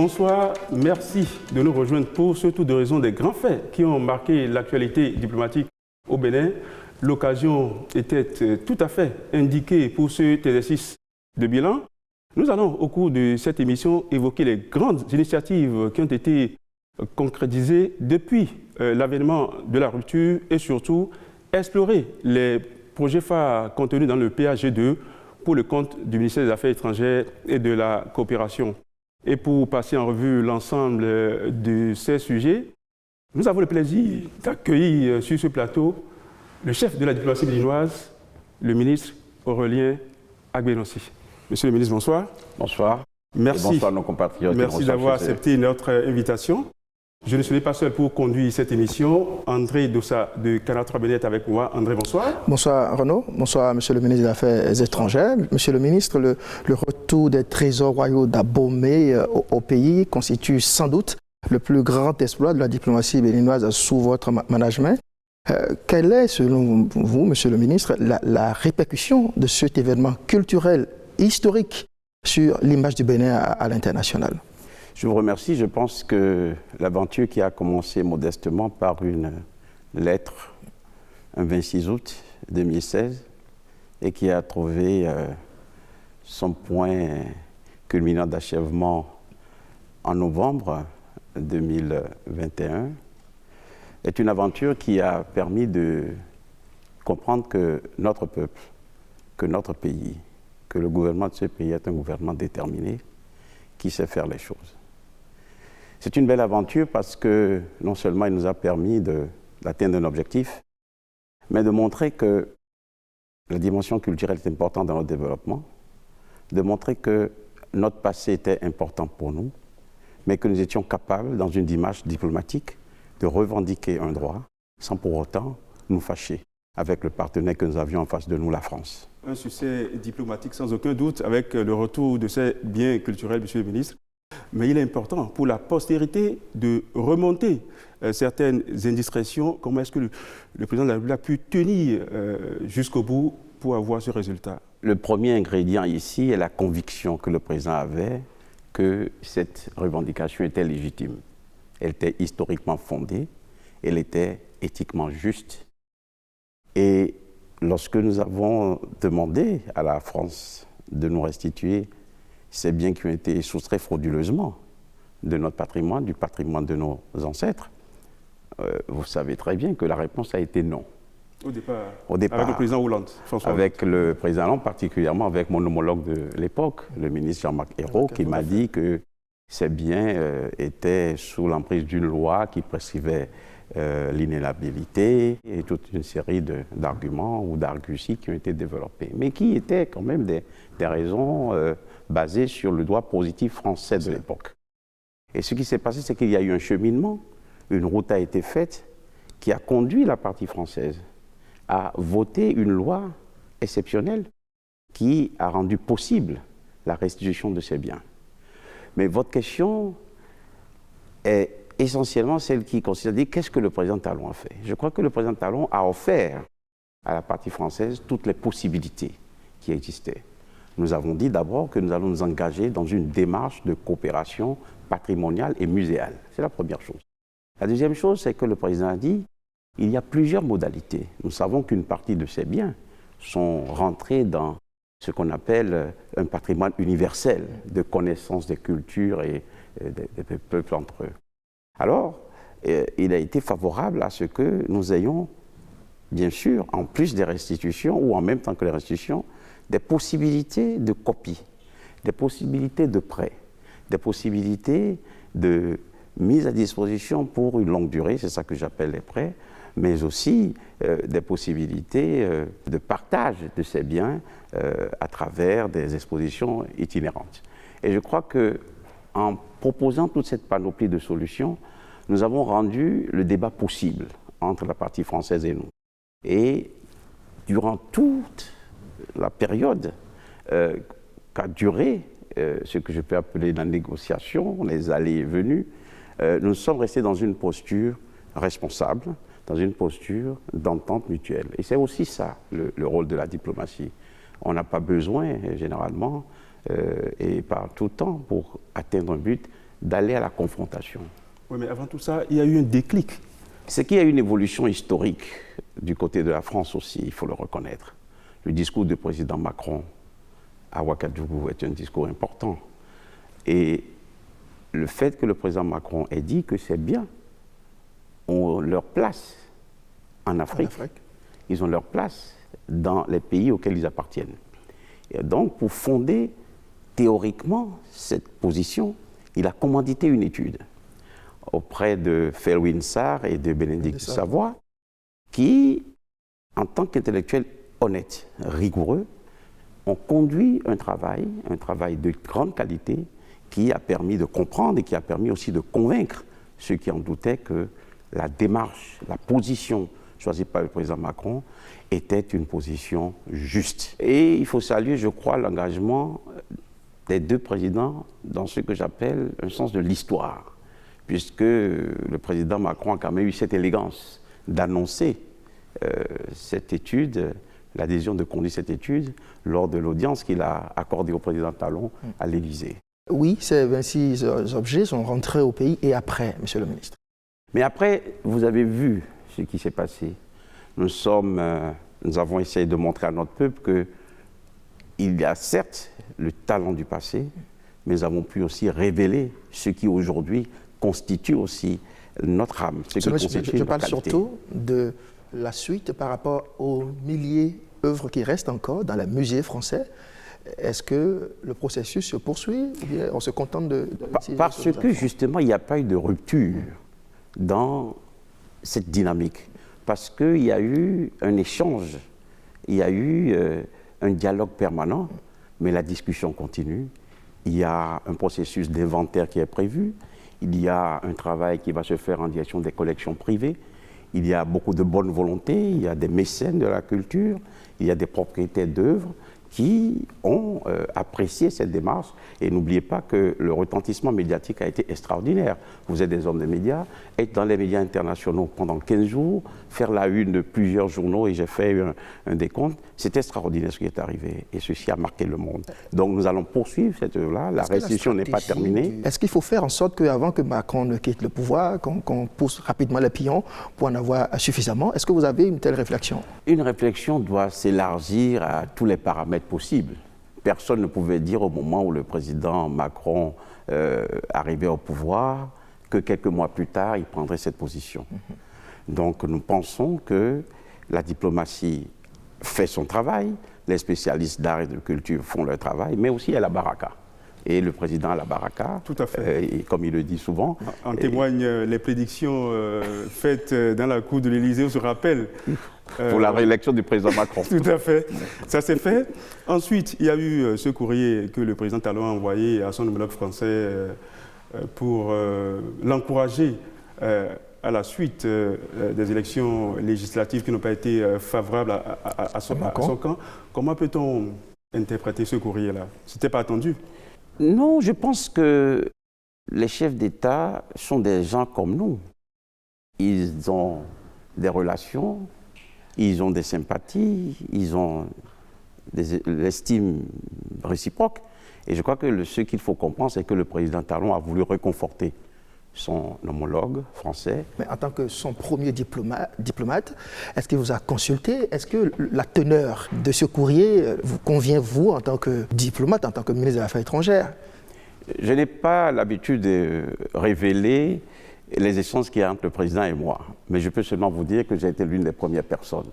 bonsoir. Merci de nous rejoindre pour ce tour d'horizon des grands faits qui ont marqué l'actualité diplomatique au Bénin. L'occasion était tout à fait indiquée pour cet exercice de bilan. Nous allons, au cours de cette émission, évoquer les grandes initiatives qui ont été concrétisées depuis l'avènement de la rupture et surtout explorer les projets phares contenus dans le PAG2 pour le compte du ministère des Affaires étrangères et de la coopération. Et pour passer en revue l'ensemble de ces sujets, nous avons le plaisir d'accueillir sur ce plateau le chef de la diplomatie béninoise, le ministre Aurélien Agbenonsi. Monsieur le ministre, bonsoir. Bonsoir. Merci. Et bonsoir nos compatriotes. Merci d'avoir accepté notre invitation. Je ne suis pas seul pour conduire cette émission. André Dossa de Canal 3 Bénin est avec moi. André, bonsoir. Bonsoir Renaud. Bonsoir Monsieur le ministre des Affaires étrangères. Monsieur le ministre, le retour des trésors royaux d'Abomey au pays constitue sans doute le plus grand exploit de la diplomatie béninoise sous votre management. Quelle est, selon vous, Monsieur le ministre, la répercussion de cet événement culturel historique sur l'image du Bénin à l'international? Je vous remercie. Je pense que l'aventure qui a commencé modestement par une lettre un 26 août 2016 et qui a trouvé son point culminant d'achèvement en novembre 2021 est une aventure qui a permis de comprendre que notre peuple, que notre pays, que le gouvernement de ce pays est un gouvernement déterminé qui sait faire les choses. C'est une belle aventure parce que non seulement il nous a permis d'atteindre un objectif, mais de montrer que la dimension culturelle est importante dans notre développement, de montrer que notre passé était important pour nous, mais que nous étions capables, dans une démarche diplomatique, de revendiquer un droit sans pour autant nous fâcher avec le partenaire que nous avions en face de nous, la France. Un succès diplomatique sans aucun doute avec le retour de ces biens culturels, Monsieur le ministre. Mais il est important pour la postérité de remonter certaines indiscrétions. Comment est-ce que le président de la République a pu tenir jusqu'au bout pour avoir ce résultat? Le premier ingrédient ici est la conviction que le président avait que cette revendication était légitime. Elle était historiquement fondée, elle était éthiquement juste. Et lorsque nous avons demandé à la France de nous restituer ces biens qui ont été soustraits frauduleusement de notre patrimoine, du patrimoine de nos ancêtres, vous savez très bien que la réponse a été non. Au départ, avec le président Hollande, François Hollande. Avec le président Hollande, particulièrement avec mon homologue de l'époque, le ministre Jean-Marc Ayrault, qui m'a dit que ces biens étaient sous l'emprise d'une loi qui prescrivait l'inaliénabilité et toute une série d'arguments ou d'arguties qui ont été développés, mais qui étaient quand même des raisons basées sur le droit positif français de l'époque. Et ce qui s'est passé, c'est qu'il y a eu un cheminement, une route a été faite qui a conduit la partie française à voter une loi exceptionnelle qui a rendu possible la restitution de ces biens. Mais votre question est essentiellement celle qui consiste à dire qu'est-ce que le président Talon a fait. Je crois que le président Talon a offert à la partie française toutes les possibilités qui existaient. Nous avons dit d'abord que nous allons nous engager dans une démarche de coopération patrimoniale et muséale. C'est la première chose. La deuxième chose, c'est que le président a dit qu'il y a plusieurs modalités. Nous savons qu'une partie de ces biens sont rentrés dans ce qu'on appelle un patrimoine universel de connaissance des cultures et des peuples entre eux. Alors, il a été favorable à ce que nous ayons, bien sûr, en plus des restitutions ou en même temps que les restitutions, des possibilités de copie, des possibilités de prêt, des possibilités de mise à disposition pour une longue durée, c'est ça que j'appelle les prêts, mais aussi des possibilités de partage de ces biens à travers des expositions itinérantes. Et je crois qu'en proposant toute cette panoplie de solutions, nous avons rendu le débat possible entre la partie française et nous. Et durant toute la période qu'a duré ce que je peux appeler la négociation, les allées et venues, nous sommes restés dans une posture responsable, dans une posture d'entente mutuelle. Et c'est aussi ça, le rôle de la diplomatie. On n'a pas besoin, généralement, et par tout temps, pour atteindre un but, d'aller à la confrontation. Oui, mais avant tout ça, il y a eu un déclic. C'est qu'il y a une évolution historique du côté de la France aussi, il faut le reconnaître. Le discours du président Macron à Ouagadougou est un discours important. Et le fait que le président Macron ait dit que c'est bien, ont leur place en Afrique. Ils ont leur place dans les pays auxquels ils appartiennent. Et donc, pour fonder théoriquement cette position, il a commandité une étude auprès de Felwine Sarr et de Bénédicte Savoy, qui, en tant qu'intellectuels honnêtes, rigoureux, ont conduit un travail de grande qualité qui a permis de comprendre et qui a permis aussi de convaincre ceux qui en doutaient que la démarche, la position choisie par le président Macron était une position juste. Et il faut saluer, je crois, l'engagement des deux présidents dans ce que j'appelle un sens de l'histoire, puisque le président Macron a quand même eu cette élégance d'annoncer cette étude, l'adhésion de conduire cette étude lors de l'audience qu'il a accordée au président Talon à l'Élysée. Oui, ces 26 objets sont rentrés au pays et après, monsieur le ministre. Mais après, vous avez vu ce qui s'est passé. Nous avons essayé de montrer à notre peuple qu'il y a certes le talent du passé, mais nous avons pu aussi révéler ce qui aujourd'hui constitue aussi notre âme. Je parle surtout de la suite par rapport aux milliers d'œuvres qui restent encore dans les musées français. Est-ce que le processus se poursuit ou bien on se contente de Parce que justement, il n'y a pas eu de rupture dans cette dynamique. Parce qu'il y a eu un échange, il y a eu un dialogue permanent, mais la discussion continue. Il y a un processus d'inventaire qui est prévu. Il y a un travail qui va se faire en direction des collections privées. Il y a beaucoup de bonne volonté, il y a des mécènes de la culture, il y a des propriétaires d'œuvres qui ont apprécié cette démarche. Et n'oubliez pas que le retentissement médiatique a été extraordinaire. Vous êtes des hommes de médias, être dans les médias internationaux pendant 15 jours, faire la une de plusieurs journaux, et j'ai fait un décompte, c'est extraordinaire ce qui est arrivé. Et ceci a marqué le monde. Donc nous allons poursuivre cette œuvre-là, la restitution n'est pas terminée. Est-ce qu'il faut faire en sorte qu'avant que Macron ne quitte le pouvoir, qu'on pousse rapidement les pions pour en avoir suffisamment? Est-ce que vous avez une telle réflexion? Une réflexion doit s'élargir à tous les paramètres possible. Personne ne pouvait dire au moment où le président Macron arrivait au pouvoir que quelques mois plus tard, il prendrait cette position. Donc nous pensons que la diplomatie fait son travail, les spécialistes d'art et de culture font leur travail, mais aussi il y a la baraka. Et le président a la baraka, tout à fait. Et comme il le dit souvent. En témoignent les prédictions faites dans la cour de l'Élysée, on se rappelle. Pour la réélection du président Macron. Tout à fait. Ça s'est fait. Ensuite, il y a eu ce courrier que le président Talon a envoyé à son homologue français pour l'encourager à la suite des élections législatives qui n'ont pas été favorables à son camp. Comment peut-on interpréter ce courrier-là? Ce n'était pas attendu? Non, je pense que les chefs d'État sont des gens comme nous. Ils ont des relations, ils ont des sympathies, ils ont l'estime réciproque. Et je crois que ce qu'il faut comprendre, c'est que le président Talon a voulu réconforter son homologue français. Mais en tant que son premier diplomate, est-ce qu'il vous a consulté? Est-ce que la teneur de ce courrier vous convient, vous, en tant que diplomate, en tant que ministre des Affaires étrangères? Je n'ai pas l'habitude de révéler les échanges qu'il y a entre le président et moi. Mais je peux seulement vous dire que j'ai été l'une des premières personnes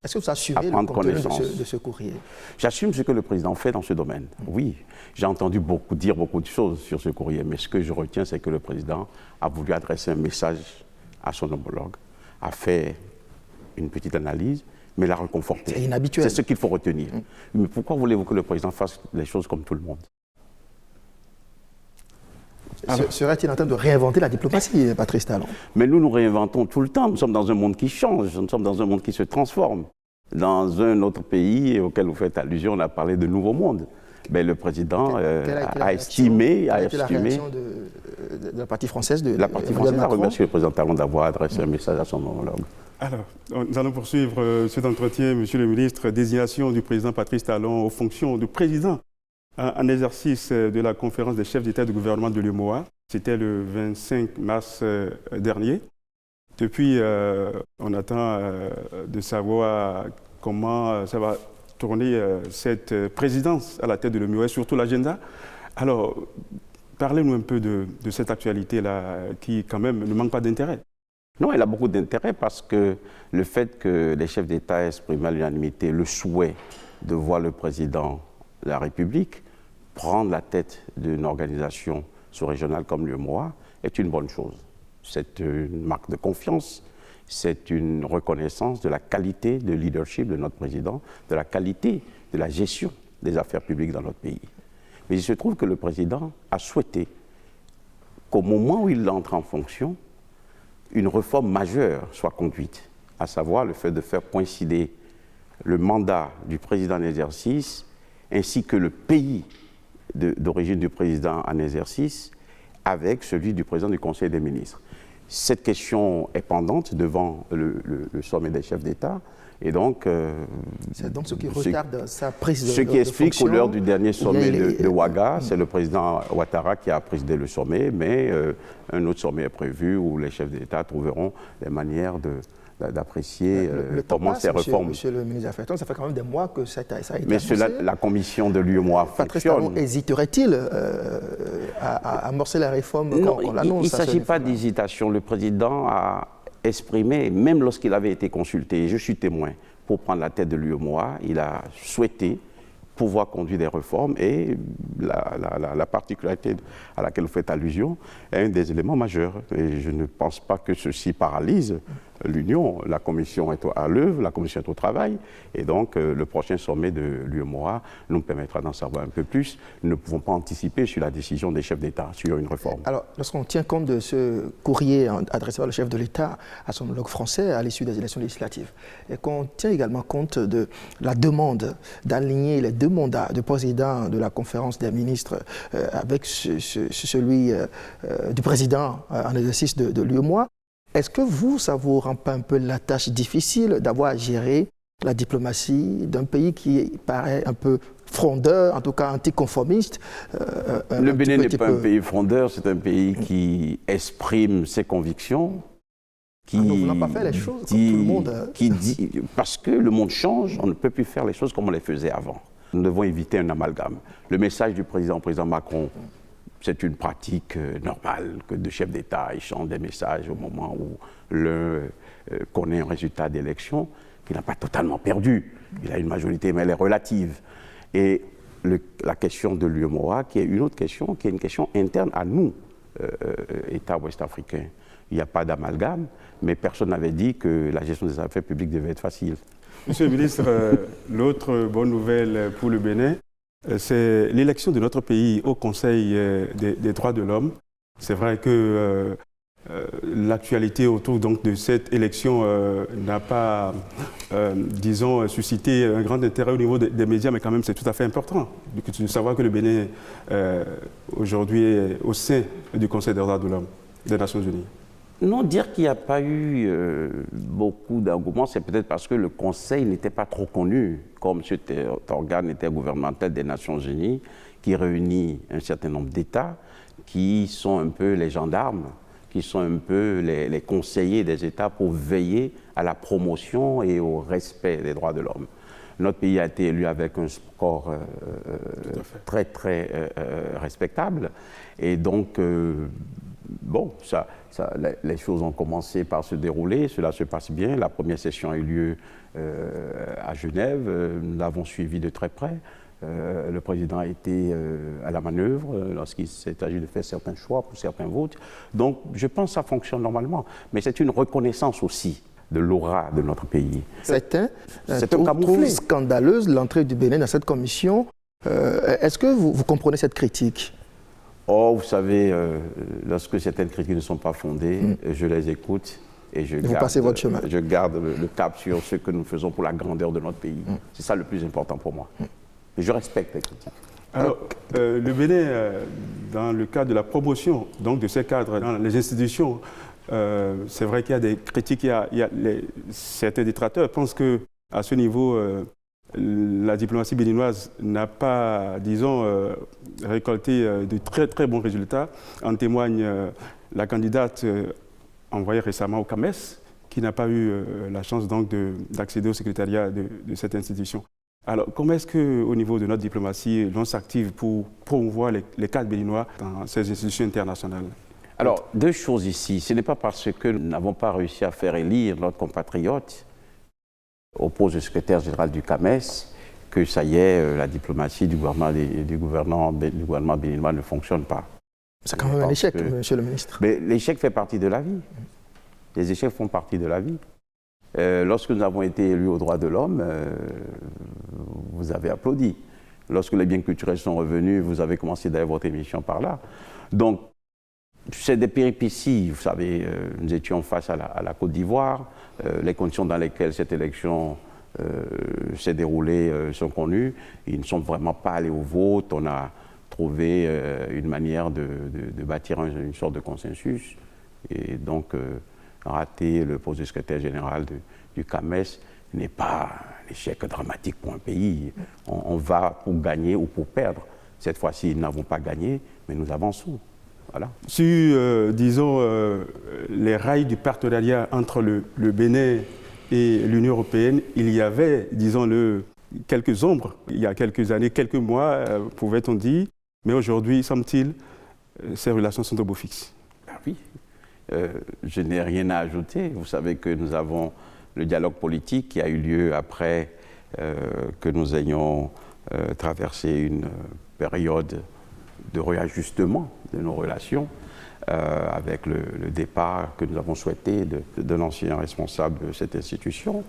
Est-ce que vous assumez le contenu de ce courrier? J'assume ce que le président fait dans ce domaine. Oui, j'ai entendu dire beaucoup de choses sur ce courrier, mais ce que je retiens, c'est que le président a voulu adresser un message à son homologue, a fait une petite analyse, mais l'a réconforté. C'est inhabituel. C'est ce qu'il faut retenir. Mais pourquoi voulez-vous que le président fasse les choses comme tout le monde? Serait-il en train de réinventer la diplomatie, Patrice Talon? Mais nous réinventons tout le temps. Nous sommes dans un monde qui change, nous sommes dans un monde qui se transforme. Dans un autre pays auquel vous faites allusion, on a parlé de nouveau monde. Mais le président a estimé... Quelle a été la réaction de la partie française La partie française a remercié le président Talon d'avoir adressé un message à son homologue. Alors, nous allons poursuivre cet entretien, Monsieur le ministre. Désignation du président Patrice Talon aux fonctions de président en exercice de la conférence des chefs d'État et de gouvernement de l'UEMOA. C'était le 25 mars dernier. Depuis, on attend de savoir comment ça va tourner cette présidence à la tête de l'UEMOA, surtout l'agenda. Alors, parlez-nous un peu de cette actualité-là qui, quand même, ne manque pas d'intérêt. Non, elle a beaucoup d'intérêt parce que le fait que les chefs d'État expriment à l'unanimité le souhait de voir le président de la République prendre la tête d'une organisation sous-régionale comme l'UEMOA est une bonne chose. C'est une marque de confiance, c'est une reconnaissance de la qualité de leadership de notre président, de la qualité de la gestion des affaires publiques dans notre pays. Mais il se trouve que le président a souhaité qu'au moment où il entre en fonction, une réforme majeure soit conduite, à savoir le fait de faire coïncider le mandat du président en exercice ainsi que le pays d'origine du président en exercice avec celui du président du Conseil des ministres. Cette question est pendante devant le sommet des chefs d'État. Et donc, c'est donc ce qui retarde sa prise de fonction. Ce qui explique qu'au l'heure du dernier sommet de Ouaga, c'est le président Ouattara qui a présidé le sommet, mais un autre sommet est prévu où les chefs d'État trouveront les manières d'apprécier comment ces réformes... Monsieur le ministre des Affaires étrangères, ça fait quand même des mois que ça a été mais la commission de l'UEMOA fonctionne. Hésiterait-il à amorcer la réforme qu'on l'annonce? Il ne s'agit pas d'hésitation. Le président a exprimé, même lorsqu'il avait été consulté, je suis témoin, pour prendre la tête de l'UEMOA, il a souhaité pouvoir conduire des réformes et la particularité à laquelle vous faites allusion est un des éléments majeurs. Et je ne pense pas que ceci paralyse l'Union. La Commission est à l'œuvre, la Commission est au travail et donc le prochain sommet de l'UEMOA nous permettra d'en savoir un peu plus. Nous ne pouvons pas anticiper sur la décision des chefs d'État sur une réforme. Alors, lorsqu'on tient compte de ce courrier adressé par le chef de l'État à son homologue français à l'issue des élections législatives et qu'on tient également compte de la demande d'aligner les deux mandats de président de la conférence des ministres avec celui du président en exercice de l'UEMOA, est-ce que ça vous rend pas un peu la tâche difficile d'avoir à gérer la diplomatie d'un pays qui paraît un peu frondeur, en tout cas anticonformiste? Le Bénin n'est pas un pays frondeur, c'est un pays qui exprime ses convictions. Nous n'avons pas fait les choses comme tout le monde. Parce que le monde change, on ne peut plus faire les choses comme on les faisait avant. Nous devons éviter un amalgame. Le message du président Macron, c'est une pratique normale que deux chefs d'État échangent des messages au moment où l'un connaît un résultat d'élection qu'il n'a pas totalement perdu. Il a une majorité, mais elle est relative. Et la question de l'UEMOA, qui est une autre question, qui est une question interne à nous, États ouest-africains. Il n'y a pas d'amalgame, mais personne n'avait dit que la gestion des affaires publiques devait être facile. Monsieur le ministre, l'autre bonne nouvelle pour le Bénin, c'est l'élection de notre pays au Conseil des droits de l'homme. C'est vrai que l'actualité autour donc, de cette élection n'a pas, disons, suscité un grand intérêt au niveau des médias, mais quand même c'est tout à fait important de savoir que le Bénin aujourd'hui est au sein du Conseil des droits de l'homme des Nations Unies. Non, dire qu'il n'y a pas eu beaucoup d'engouement, c'est peut-être parce que le Conseil n'était pas trop connu comme cet organe intergouvernemental des Nations Unies qui réunit un certain nombre d'États qui sont un peu les gendarmes, qui sont un peu les conseillers des États pour veiller à la promotion et au respect des droits de l'homme. Notre pays a été élu avec un score très, très respectable. Et donc, bon, les choses ont commencé par se dérouler, cela se passe bien. La première session a eu lieu à Genève, nous l'avons suivi de très près. Le président a été à la manœuvre lorsqu'il s'est agi de faire certains choix pour certains votes. Donc, je pense que ça fonctionne normalement. Mais c'est une reconnaissance aussi de l'aura de notre pays. Certains trouvent scandaleuse l'entrée du Bénin dans cette commission. Est-ce que vous comprenez cette critique? Oh, vous savez, lorsque certaines critiques ne sont pas fondées, je les écoute et passez votre chemin. Je garde le cap sur ce que nous faisons pour la grandeur de notre pays. C'est ça le plus important pour moi. Et je respecte les critiques. Alors, le Bénin, dans le cadre de la promotion donc, de ces cadres dans les institutions, c'est vrai qu'il y a des critiques, certains détracteurs pensent qu'à ce niveau, la diplomatie béninoise n'a pas, disons, récolté de très très bons résultats. En témoigne la candidate envoyée récemment au CAMES, qui n'a pas eu la chance donc d'accéder au secrétariat de cette institution. Alors, comment est-ce qu'au niveau de notre diplomatie, l'on s'active pour promouvoir les cadres béninois dans ces institutions internationales? Alors, deux choses ici. Ce n'est pas parce que nous n'avons pas réussi à faire élire notre compatriote au poste de secrétaire général du CAMES que ça y est, la diplomatie du gouvernement béninois ne fonctionne pas. C'est quand même un échec, monsieur le ministre. Mais l'échec fait partie de la vie. Les échecs font partie de la vie. Lorsque nous avons été élus aux droits de l'homme, vous avez applaudi. Lorsque les biens culturels sont revenus, vous avez commencé d'ailleurs votre émission par là. Donc, c'est des péripéties. Vous savez, nous étions face à la Côte d'Ivoire. Les conditions dans lesquelles cette élection s'est déroulée sont connues. Ils ne sont vraiment pas allés au vote. On a trouvé une manière de bâtir une sorte de consensus. Et donc, rater le poste de secrétaire général du CAMES n'est pas un échec dramatique pour un pays. On va pour gagner ou pour perdre. Cette fois-ci, nous n'avons pas gagné, mais nous avançons. Voilà. Sur, disons, les rails du partenariat entre le Bénin et l'Union européenne, il y avait, disons-le, quelques ombres. Il y a quelques années, quelques mois, pouvait-on dire. Mais aujourd'hui, semble-t-il, ces relations sont au beau fixe. Ah oui. Je n'ai rien à ajouter. Vous savez que nous avons le dialogue politique qui a eu lieu après que nous ayons traversé une période de réajustement de nos relations avec le départ que nous avons souhaité d'un ancien responsable de cette institution.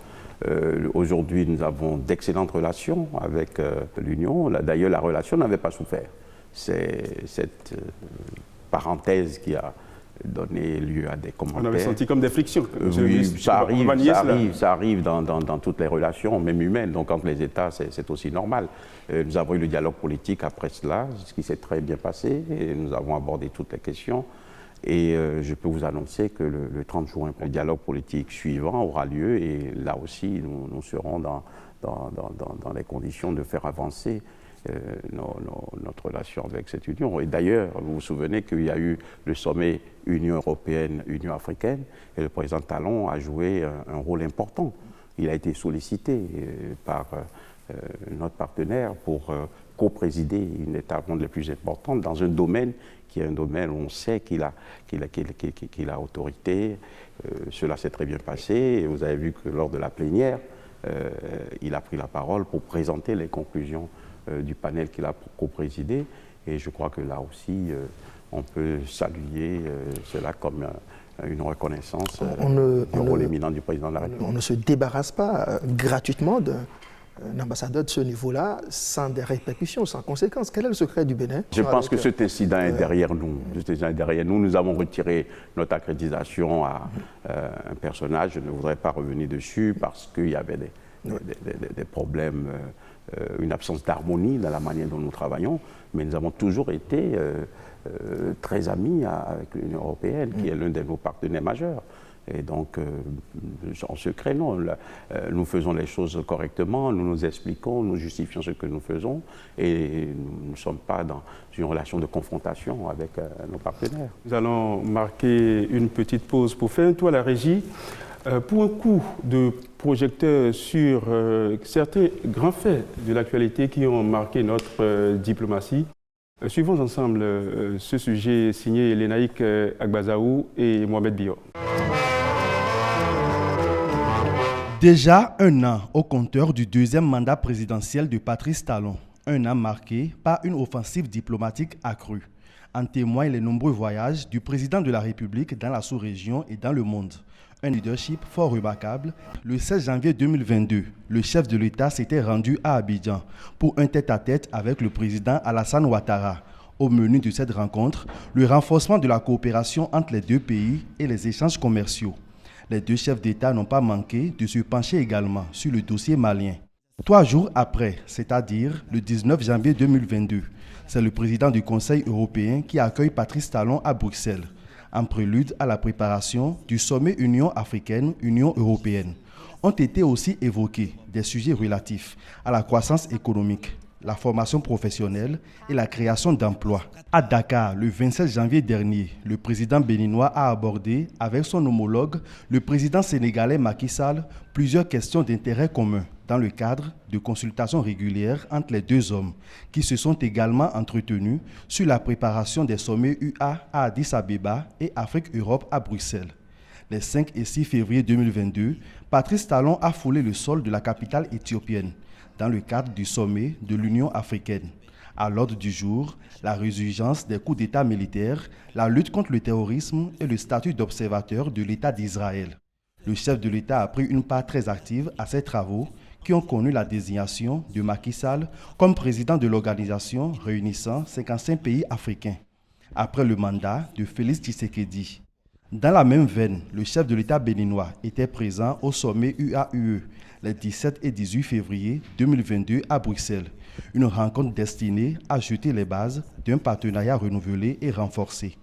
Aujourd'hui, nous avons d'excellentes relations avec l'Union. D'ailleurs, la relation n'avait pas souffert. C'est cette parenthèse qui a donné lieu à des commentaires. On avait senti comme des frictions. Oui, ça arrive dans toutes les relations, même humaines. Donc entre les États, c'est aussi normal. Nous avons eu le dialogue politique après cela, ce qui s'est très bien passé, et nous avons abordé toutes les questions. Et je peux vous annoncer que le 30 juin, le dialogue politique suivant aura lieu, et là aussi, nous serons dans les conditions de faire avancer notre relation avec cette union. Et d'ailleurs, vous vous souvenez qu'il y a eu le sommet Union européenne, Union africaine, et le président Talon a joué un rôle important. Il a été sollicité par notre partenaire pour co-présider une des tables rondes les plus importantes dans un domaine qui est un domaine où on sait qu'il a autorité. Cela s'est très bien passé. Et vous avez vu que lors de la plénière, il a pris la parole pour présenter les conclusions du panel qu'il a co-présidé. Et je crois que là aussi, on peut saluer cela comme une reconnaissance du rôle éminent du président de la République. On ne se débarrasse pas gratuitement d'un ambassadeur de ce niveau-là sans des répercussions, sans conséquences. Quel est le secret du Bénin? Je pense que cet incident est derrière nous. Nous avons retiré notre accréditation à un personnage. Je ne voudrais pas revenir dessus parce qu'il y avait des problèmes, une absence d'harmonie dans la manière dont nous travaillons, mais nous avons toujours été très amis avec l'Union européenne, qui est l'un de nos partenaires majeurs. Et donc, en secret, non. Nous faisons les choses correctement, nous nous expliquons, nous justifions ce que nous faisons, et nous ne sommes pas dans une relation de confrontation avec nos partenaires. Nous allons marquer une petite pause pour faire un tour à la régie. Pour un coup de projecteur sur certains grands faits de l'actualité qui ont marqué notre diplomatie, suivons ensemble ce sujet signé Lénaïque Agbazaou et Mohamed Bior. Déjà un an au compteur du deuxième mandat présidentiel de Patrice Talon. Un an marqué par une offensive diplomatique accrue. En témoignent les nombreux voyages du président de la République dans la sous-région et dans le monde. Un leadership fort remarquable. Le 16 janvier 2022, le chef de l'État s'était rendu à Abidjan pour un tête-à-tête avec le président Alassane Ouattara. Au menu de cette rencontre, le renforcement de la coopération entre les deux pays et les échanges commerciaux. Les deux chefs d'État n'ont pas manqué de se pencher également sur le dossier malien. 3 jours après, c'est-à-dire le 19 janvier 2022, c'est le président du Conseil européen qui accueille Patrice Talon à Bruxelles. en prélude à la préparation du sommet Union africaine-Union européenne. Ont été aussi évoqués des sujets relatifs à la croissance économique, la formation professionnelle et la création d'emplois. À Dakar, le 27 janvier dernier, le président béninois a abordé avec son homologue, le président sénégalais Macky Sall, plusieurs questions d'intérêt commun dans le cadre de consultations régulières entre les deux hommes qui se sont également entretenus sur la préparation des sommets UA à Addis Abeba et Afrique-Europe à Bruxelles. Les 5 et 6 février 2022, Patrice Talon a foulé le sol de la capitale éthiopienne dans le cadre du sommet de l'Union africaine. À l'ordre du jour, la résurgence des coups d'État militaires, la lutte contre le terrorisme et le statut d'observateur de l'État d'Israël. Le chef de l'État a pris une part très active à ces travaux qui ont connu la désignation de Macky Sall comme président de l'organisation réunissant 55 pays africains, après le mandat de Félix Tshisekedi. Dans la même veine, le chef de l'État béninois était présent au sommet UAUE les 17 et 18 février 2022 à Bruxelles, une rencontre destinée à jeter les bases d'un partenariat renouvelé et renforcé.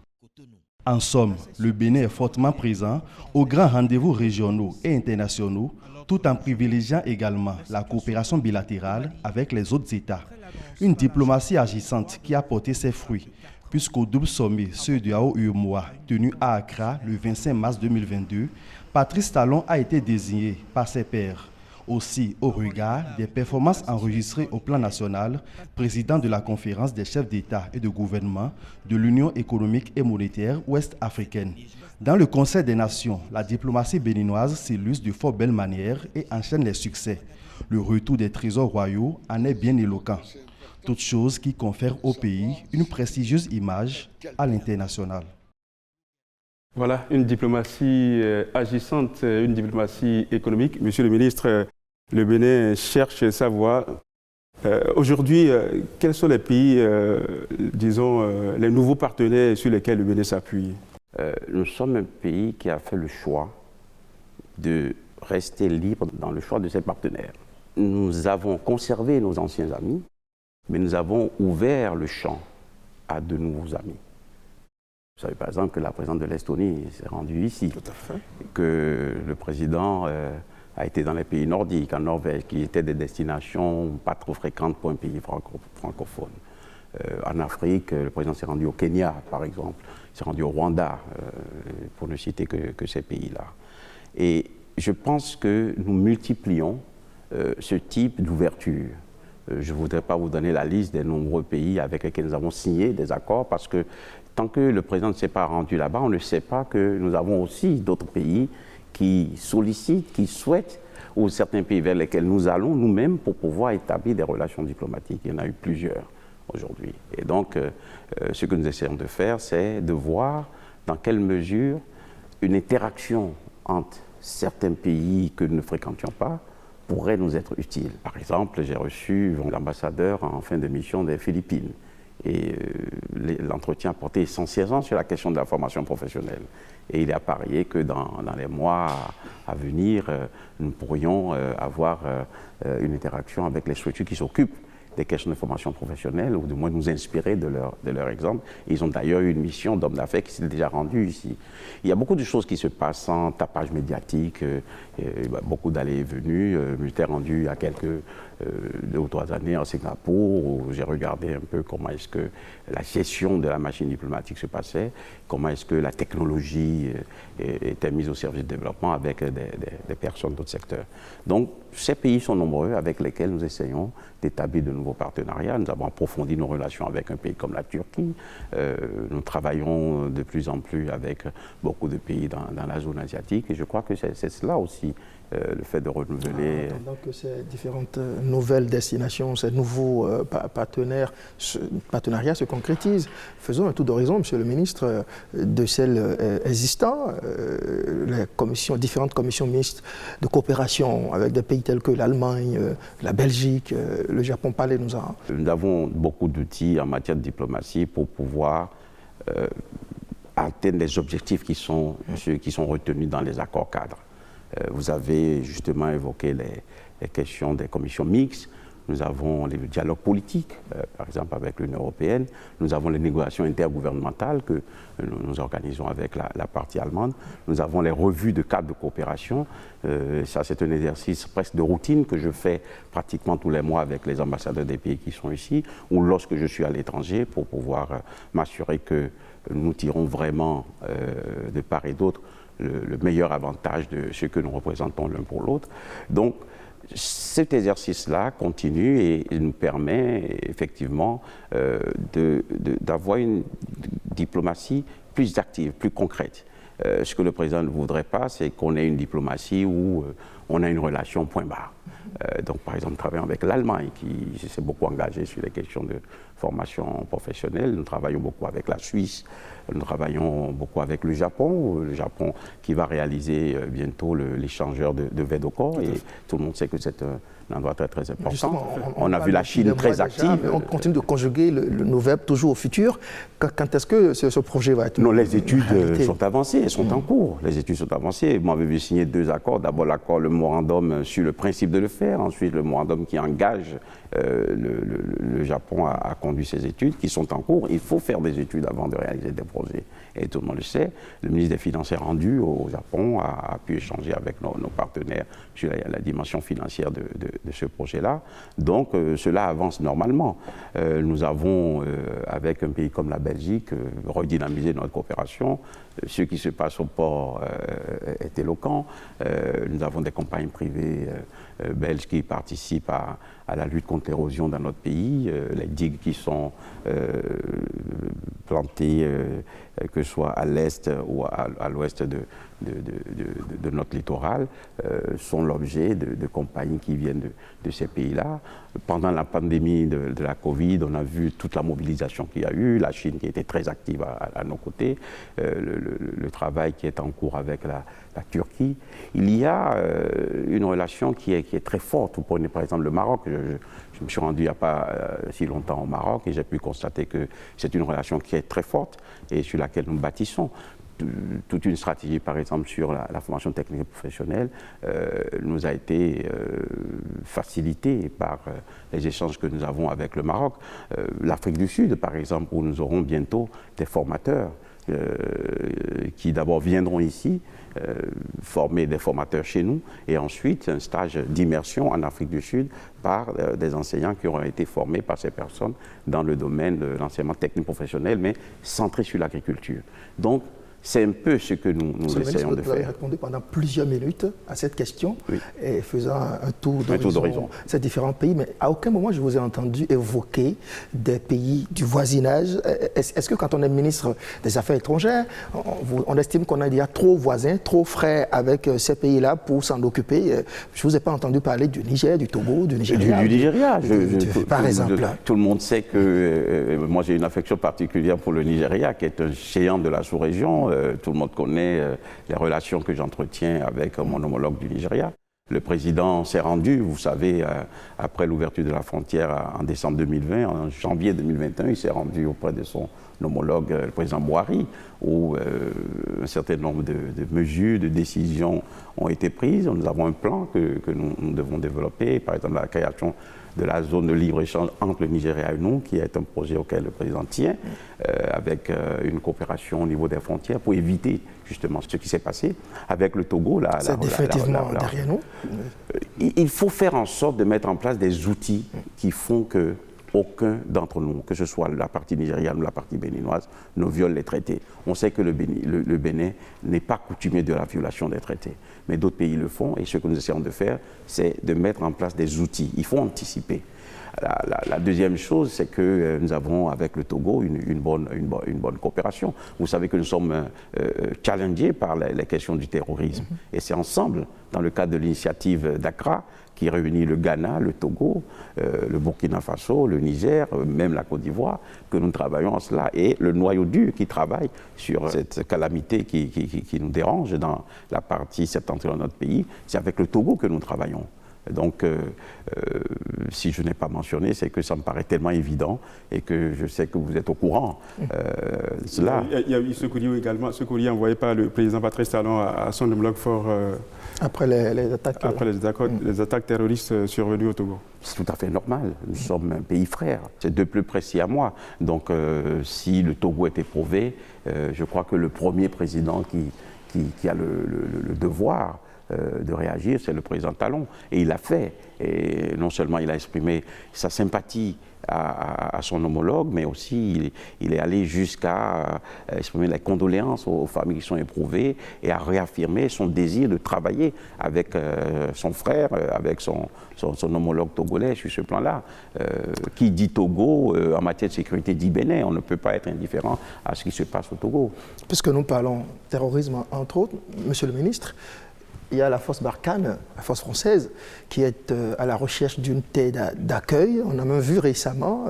En somme, le Bénin est fortement présent aux grands rendez-vous régionaux et internationaux, tout en privilégiant également la coopération bilatérale avec les autres États. Une diplomatie agissante qui a porté ses fruits, puisqu'au double sommet, ceux de AO-UEMOA, tenu à Accra le 25 mars 2022, Patrice Talon a été désigné par ses pairs. Aussi, au regard des performances enregistrées au plan national, président de la conférence des chefs d'État et de gouvernement de l'Union économique et monétaire ouest-africaine. Dans le Conseil des Nations, la diplomatie béninoise s'illustre de fort belle manière et enchaîne les succès. Le retour des trésors royaux en est bien éloquent. Toute chose qui confère au pays une prestigieuse image à l'international. Voilà, une diplomatie agissante, une diplomatie économique. Monsieur le ministre, le Bénin cherche sa voie. Aujourd'hui, quels sont les pays, disons, les nouveaux partenaires sur lesquels le Bénin s'appuie? Nous sommes un pays qui a fait le choix de rester libre dans le choix de ses partenaires. Nous avons conservé nos anciens amis, mais nous avons ouvert le champ à de nouveaux amis. Vous savez par exemple que la présidente de l'Estonie s'est rendue ici, Tout à fait. que le président a été dans les pays nordiques, en Norvège, qui étaient des destinations pas trop fréquentes pour un pays francophone. En Afrique, le président s'est rendu au Kenya, par exemple, il s'est rendu au Rwanda, pour ne citer que ces pays-là. Et je pense que nous multiplions ce type d'ouverture. Je ne voudrais pas vous donner la liste des nombreux pays avec lesquels nous avons signé des accords, parce que tant que le président ne s'est pas rendu là-bas, on ne sait pas que nous avons aussi d'autres pays qui sollicitent, qui souhaitent, ou certains pays vers lesquels nous allons nous-mêmes pour pouvoir établir des relations diplomatiques. Il y en a eu plusieurs aujourd'hui. Et donc, ce que nous essayons de faire, c'est de voir dans quelle mesure une interaction entre certains pays que nous ne fréquentions pas pourrait nous être utile. Par exemple, j'ai reçu l'ambassadeur en fin de mission des Philippines. Et l'entretien portait essentiellement sur la question de la formation professionnelle. Et il est apparu que dans les mois à venir, nous pourrions avoir une interaction avec les structures qui s'occupent des questions de formation professionnelle, ou du moins nous inspirer de leur exemple. Ils ont d'ailleurs eu une mission d'homme d'affaires qui s'est déjà rendue ici. Il y a beaucoup de choses qui se passent en tapage médiatique, beaucoup d'allées et venues. Je m'étais rendu il y a quelques 2 ou 3 années à Singapour, où j'ai regardé un peu comment est-ce que la gestion de la machine diplomatique se passait, comment est-ce que la technologie était mise au service du développement avec des personnes d'autres secteurs. Donc, ces pays sont nombreux avec lesquels nous essayons d'établir de nouveaux partenariats. Nous avons approfondi nos relations avec un pays comme la Turquie. Nous travaillons de plus en plus avec beaucoup de pays dans la zone asiatique. Et je crois que c'est cela aussi, le fait de renouveler... Pendant que ces différentes nouvelles destinations, ces nouveaux partenariats se concrétisent, faisons un tour d'horizon, Monsieur le ministre, de celles existantes, les différentes commissions mixtes de coopération avec des pays tels que l'Allemagne, la Belgique, le Japon. Parlez-nous en. Nous avons beaucoup d'outils en matière de diplomatie pour pouvoir atteindre les objectifs qui sont ceux qui sont retenus dans les accords cadres. Vous avez justement évoqué les questions des commissions mixtes. nous avons le dialogue politique, par exemple avec l'Union européenne, nous avons les négociations intergouvernementales que nous organisons avec la partie allemande, nous avons les revues de cadres de coopération. Ça, c'est un exercice presque de routine que je fais pratiquement tous les mois avec les ambassadeurs des pays qui sont ici, ou lorsque je suis à l'étranger, pour pouvoir m'assurer que nous tirons vraiment de part et d'autre le meilleur avantage de ce que nous représentons l'un pour l'autre. Donc, cet exercice-là continue et nous permet effectivement d'avoir une diplomatie plus active, plus concrète. Ce que le président ne voudrait pas, c'est qu'on ait une diplomatie où on a une relation point barre. Donc, par exemple, nous travaillons avec l'Allemagne qui s'est beaucoup engagée sur les questions de formation professionnelle. Nous travaillons beaucoup avec la Suisse. Nous travaillons beaucoup avec le Japon qui va réaliser bientôt l'échangeur de Vedocor. Et tout le monde sait que c'est un endroit très, très important. Justement, on a vu la Chine très active. On continue de conjuguer nos verbes toujours au futur. Quand est-ce que ce projet va être... Non, les études sont avancées, elles sont en cours. Les études sont avancées. Vous m'avez vu signer 2 accords. D'abord, le memorandum sur le principe de le faire. Ensuite, le memorandum qui engage le Japon à conduire ces études qui sont en cours. Il faut faire des études avant de réaliser des projets. Et tout le monde le sait. Le ministre des Finances est rendu au Japon, a pu échanger avec nos partenaires sur la dimension financière de ce projet-là. Donc, cela avance normalement. Nous avons, avec un pays comme la Belgique, redynamisé notre coopération. Ce qui se passe au port est éloquent. Nous avons des compagnies privées belges qui participent à la lutte contre l'érosion dans notre pays, les digues qui sont plantées, que ce soit à l'est ou à l'ouest de notre littoral, sont l'objet de compagnies qui viennent de ces pays-là. Pendant la pandémie de la Covid, on a vu toute la mobilisation qu'il y a eu, la Chine qui était très active à nos côtés, le travail qui est en cours avec la Turquie. Il y a une relation qui est très forte. Vous prenez par exemple le Maroc. Je me suis rendu il n'y a pas si longtemps au Maroc et j'ai pu constater que c'est une relation qui est très forte et sur laquelle nous bâtissons. Toute une stratégie, par exemple, sur la formation technique et professionnelle nous a été facilitée par les échanges que nous avons avec le Maroc. L'Afrique du Sud, par exemple, où nous aurons bientôt des formateurs qui d'abord viendront ici, former des formateurs chez nous, et ensuite un stage d'immersion en Afrique du Sud par des enseignants qui auront été formés par ces personnes dans le domaine de l'enseignement technique professionnel, mais centré sur l'agriculture. Donc, c'est un peu ce que nous essayons de faire. Vous avez répondu pendant plusieurs minutes à cette question, oui, et faisant un tour d'horizon ces différents pays, mais à aucun moment je vous ai entendu évoquer des pays du voisinage. Est-ce que quand on est ministre des Affaires étrangères, on estime qu'on a déjà trop voisins, trop frères avec ces pays-là pour s'en occuper? Je ne vous ai pas entendu parler du Niger, du Togo, du Nigeria. Du Nigeria, par exemple. Tout le monde sait que moi j'ai une affection particulière pour le Nigeria, qui est un géant de la sous-région. Tout le monde connaît les relations que j'entretiens avec mon homologue du Nigeria. Le président s'est rendu, vous savez, après l'ouverture de la frontière en décembre 2020, en janvier 2021, il s'est rendu auprès de son homologue, le président Buhari, où un certain nombre de mesures, de décisions ont été prises. Nous avons un plan que nous devons développer, par exemple la création de la zone de libre-échange entre le Nigeria et nous, qui est un projet auquel le président tient, avec une coopération au niveau des frontières pour éviter justement ce qui s'est passé. Avec le Togo, c'est définitivement derrière nous. Il faut faire en sorte de mettre en place des outils qui font que aucun d'entre nous, que ce soit la partie nigériane ou la partie béninoise, ne viole les traités. On sait que le Bénin n'est pas coutumier de la violation des traités, mais d'autres pays le font, et ce que nous essayons de faire, c'est de mettre en place des outils. Il faut anticiper. La deuxième chose, c'est que nous avons avec le Togo une bonne coopération. Vous savez que nous sommes challengés par les questions du terrorisme. Et c'est ensemble, dans le cadre de l'initiative d'Accra, qui réunit le Ghana, le Togo, le Burkina Faso, le Niger, même la Côte d'Ivoire, que nous travaillons en cela. Et le noyau dur qui travaille sur cette calamité qui nous dérange dans la partie septentrionale de notre pays, c'est avec le Togo que nous travaillons. Donc, si je n'ai pas mentionné, c'est que ça me paraît tellement évident et que je sais que vous êtes au courant de cela. Il y a eu ce courrier également, ce courrier envoyé par le président Patrice Talon à son homologue fort après les attaques. Après les attaques terroristes survenues au Togo. C'est tout à fait normal. Nous sommes un pays frère. C'est de plus précis à moi. Donc, si le Togo est éprouvé, je crois que le premier président qui a le devoir de réagir, c'est le président Talon. Et il l'a fait. Et non seulement il a exprimé sa sympathie à son homologue, mais aussi il est allé jusqu'à exprimer les condoléances aux familles qui sont éprouvées et à réaffirmer son désir de travailler avec son frère, avec son homologue togolais sur ce plan-là. Qui dit Togo, en matière de sécurité, dit Bénin. On ne peut pas être indifférent à ce qui se passe au Togo. Puisque nous parlons terrorisme, entre autres, Monsieur le ministre, il y a la force Barkhane, la force française, qui est à la recherche d'une terre d'accueil. On a même vu récemment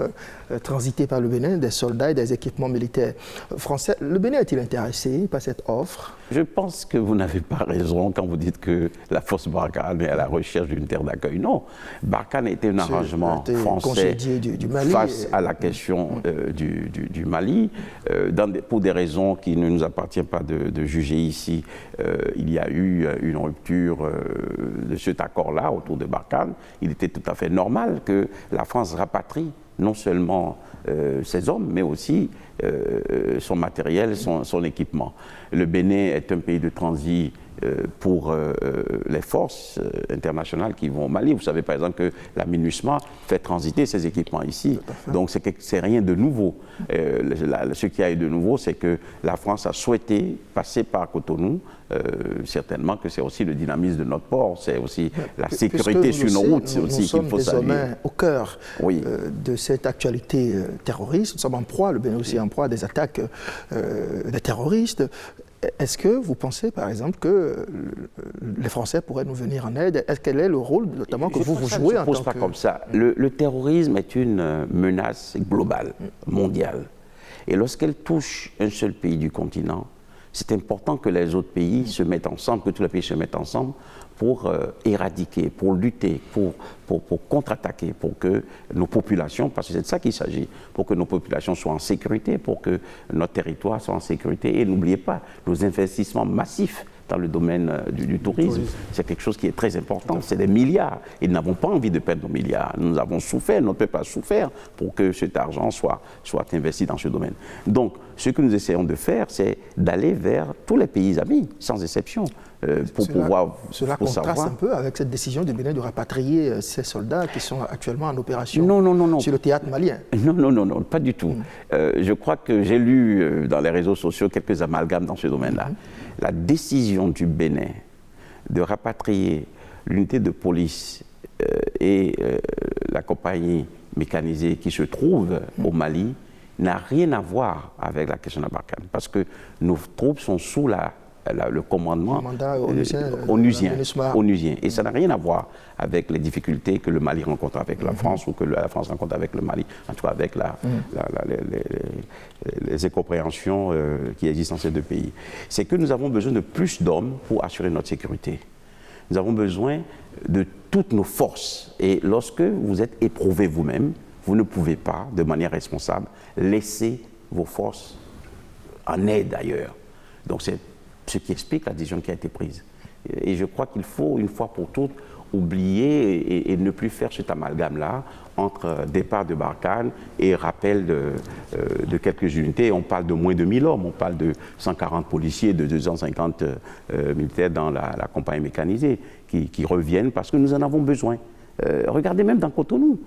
transiter par le Bénin des soldats et des équipements militaires français. Le Bénin est-il intéressé par cette offre? Je pense que vous n'avez pas raison quand vous dites que la force Barkhane est à la recherche d'une terre d'accueil. Non, Barkhane était un arrangement français du Mali face à la question du Mali. Pour des raisons qui ne nous appartiennent pas de juger ici, il y a eu une rupture de cet accord-là autour de Barkhane. Il était tout à fait normal que la France rapatrie non seulement ses hommes, mais aussi son matériel, son équipement. Le Bénin est un pays de transit pour les forces internationales qui vont au Mali. Vous savez par exemple que la MINUSMA fait transiter ses équipements ici. Donc c'est rien de nouveau. Ce qui a eu de nouveau, c'est que la France a souhaité passer par Cotonou. Certainement que c'est aussi le dynamisme de notre port, c'est aussi la sécurité sur nos routes, c'est aussi qu'il faut saluer. Nous sommes désormais au cœur de cette actualité terroriste. Nous sommes en proie, le Bénin aussi en proie des attaques des terroristes. Est-ce que vous pensez, par exemple, que les Français pourraient nous venir en aide? Quel est le rôle, notamment, que vous jouez en tant que... Ça ne se pose pas comme ça. Le terrorisme est une menace globale, mondiale. Et lorsqu'elle touche un seul pays du continent, c'est important que les autres pays se mettent ensemble, que tous les pays se mettent ensemble pour éradiquer, pour lutter, pour contre-attaquer, pour que nos populations, parce que c'est de ça qu'il s'agit, pour que nos populations soient en sécurité, pour que notre territoire soit en sécurité. Et n'oubliez pas, nos investissements massifs dans le domaine du tourisme, c'est quelque chose qui est très important, c'est des milliards. Et nous n'avons pas envie de perdre nos milliards. Nous avons souffert, notre peuple a souffert pour que cet argent soit investi dans ce domaine. Donc, ce que nous essayons de faire, c'est d'aller vers tous les pays amis, sans exception, pour pouvoir... Cela contraste un peu avec cette décision du Bénin de rapatrier ces soldats qui sont actuellement en opération sur le théâtre malien. Non, pas du tout. Je crois que j'ai lu dans les réseaux sociaux quelques amalgames dans ce domaine-là. La décision du Bénin de rapatrier l'unité de police et la compagnie mécanisée qui se trouve au Mali n'a rien à voir avec la question de Barkhane, parce que nos troupes sont sous le commandement onusien. Et ça n'a rien à voir avec les difficultés que le Mali rencontre avec la France ou que la France rencontre avec le Mali, en tout cas avec les incompréhensions qui existent dans ces deux pays. C'est que nous avons besoin de plus d'hommes pour assurer notre sécurité. Nous avons besoin de toutes nos forces. Et lorsque vous êtes éprouvé vous-même, vous ne pouvez pas, de manière responsable, laisser vos forces en aide ailleurs. Donc c'est ce qui explique la décision qui a été prise. Et je crois qu'il faut, une fois pour toutes, oublier et ne plus faire cet amalgame-là entre départ de Barkhane et rappel de quelques unités. On parle de moins de 1000 hommes, on parle de 140 policiers, de 250 militaires dans la compagnie mécanisée qui reviennent parce que nous en avons besoin. Regardez même dans Cotonou,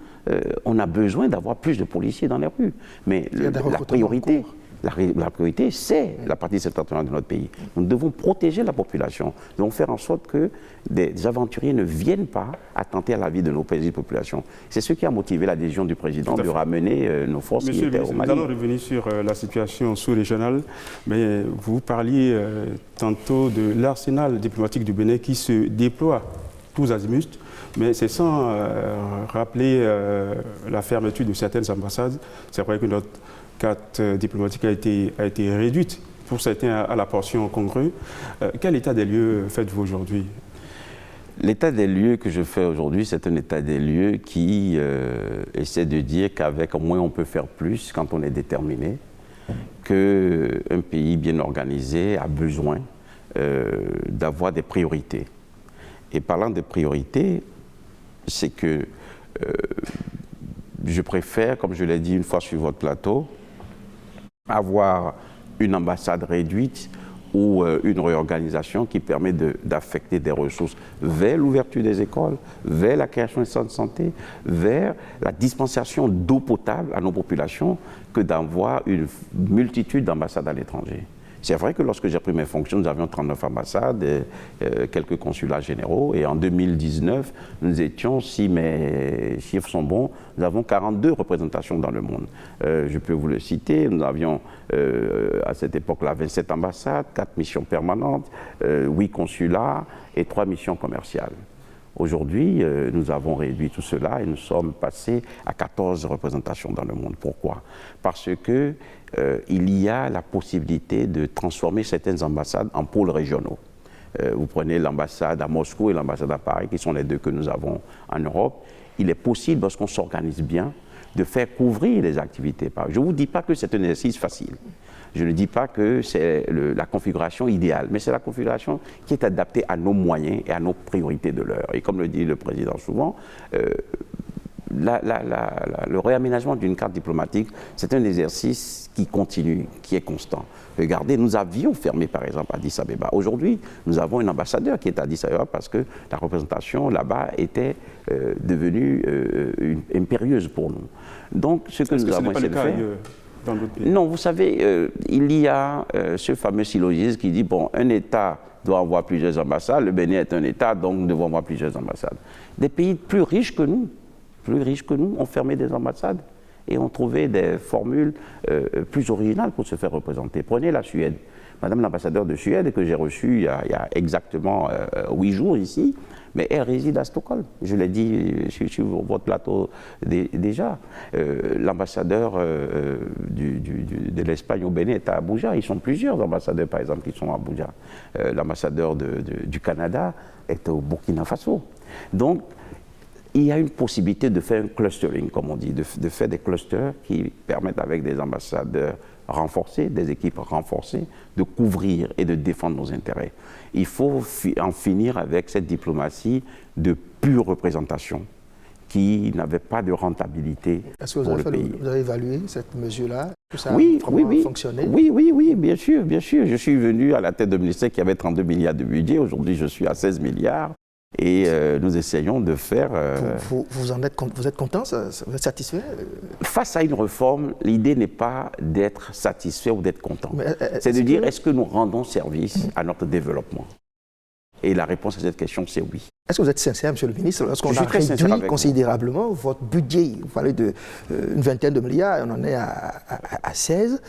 on a besoin d'avoir plus de policiers dans les rues. Mais la priorité, c'est la partie septentrionale de notre pays. Nous devons protéger la population. Nous devons faire en sorte que des aventuriers ne viennent pas attenter à la vie de nos petites populations. C'est ce qui a motivé l'adhésion du président de ramener nos forces militaires au Mali. Nous allons revenir sur la situation sous-régionale, mais vous parliez tantôt de l'arsenal diplomatique du Bénin qui se déploie tous azimuts, mais c'est sans rappeler la fermeture de certaines ambassades. C'est vrai que notre carte diplomatique a été réduite pour certains à la portion congrue. Quel état des lieux faites-vous aujourd'hui? L'état des lieux que je fais aujourd'hui, c'est un état des lieux qui essaie de dire qu'avec moins on peut faire plus quand on est déterminé, qu'un pays bien organisé a besoin d'avoir des priorités. Et parlant de priorités, c'est que je préfère, comme je l'ai dit une fois sur votre plateau, avoir une ambassade réduite ou une réorganisation qui permet d'affecter des ressources vers l'ouverture des écoles, vers la création des centres de santé, vers la dispensation d'eau potable à nos populations, que d'avoir une multitude d'ambassades à l'étranger. C'est vrai que lorsque j'ai pris mes fonctions, nous avions 39 ambassades, quelques consulats généraux, et en 2019, nous étions, si mes chiffres sont bons, nous avons 42 représentations dans le monde. Je peux vous le citer, nous avions à cette époque-là 27 ambassades, 4 missions permanentes, 8 consulats et 3 missions commerciales. Aujourd'hui, nous avons réduit tout cela et nous sommes passés à 14 représentations dans le monde. Pourquoi? Parce que il y a la possibilité de transformer certaines ambassades en pôles régionaux. Vous prenez l'ambassade à Moscou et l'ambassade à Paris, qui sont les deux que nous avons en Europe. Il est possible, lorsqu'on s'organise bien, de faire couvrir les activités. Je ne vous dis pas que c'est un exercice facile. Je ne dis pas que c'est la configuration idéale, mais c'est la configuration qui est adaptée à nos moyens et à nos priorités de l'heure. Et comme le dit le président souvent, le réaménagement d'une carte diplomatique, c'est un exercice qui continue, qui est constant. Regardez, nous avions fermé par exemple Addis Abeba. Aujourd'hui, nous avons un ambassadeur qui est à Addis Abeba parce que la représentation là-bas était devenue impérieuse pour nous. Donc, ce que nous avons essayé de faire... Non, vous savez, il y a ce fameux syllogisme qui dit, bon, un État doit avoir plusieurs ambassades, le Bénin est un État, donc nous devons avoir plusieurs ambassades. Des pays plus riches que nous, ont fermé des ambassades et ont trouvé des formules plus originales pour se faire représenter. Prenez la Suède. Madame l'ambassadeur de Suède, que j'ai reçue il y a exactement 8 jours ici, mais elle réside à Stockholm. Je l'ai dit sur votre plateau déjà. L'ambassadeur de l'Espagne au Bénin est à Abuja. Ils sont plusieurs ambassadeurs, par exemple, qui sont à Abuja. L'ambassadeur du Canada est au Burkina Faso. Donc, il y a une possibilité de faire un clustering, comme on dit, de faire des clusters qui permettent, avec des ambassadeurs renforcés, des équipes renforcées, de couvrir et de défendre nos intérêts. Il faut en finir avec cette diplomatie de pure représentation qui n'avait pas de rentabilité pour le pays. Vous avez évalué cette mesure-là? Ça oui, a vraiment fonctionné? Oui, bien sûr, bien sûr. Je suis venu à la tête d'un ministère qui avait 32 milliards de budget. Aujourd'hui, je suis à 16 milliards. Et nous essayons de faire... Vous êtes content? Vous êtes satisfait? Face à une réforme, l'idée n'est pas d'être satisfait ou d'être content. C'est de dire, est-ce que nous rendons service à notre développement? Et la réponse à cette question, c'est oui. Est-ce que vous êtes sincère, Monsieur le ministre? Lorsqu'on a réduit considérablement votre budget, vous parlez d'une vingtaine de milliards, on en est à 16.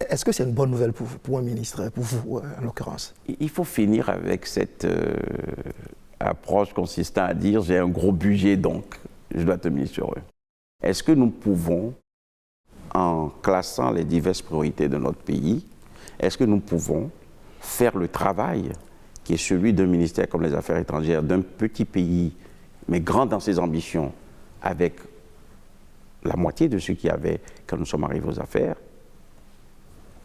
Est-ce que c'est une bonne nouvelle pour un ministre, pour vous en l'occurrence? Il faut finir avec cette... approche consistant à dire j'ai un gros budget donc je dois te mettre sur eux. Est-ce que nous pouvons, en classant les diverses priorités de notre pays, est-ce que nous pouvons faire le travail qui est celui d'un ministère comme les Affaires étrangères, d'un petit pays, mais grand dans ses ambitions, avec la moitié de ceux qu'il y avait quand nous sommes arrivés aux affaires?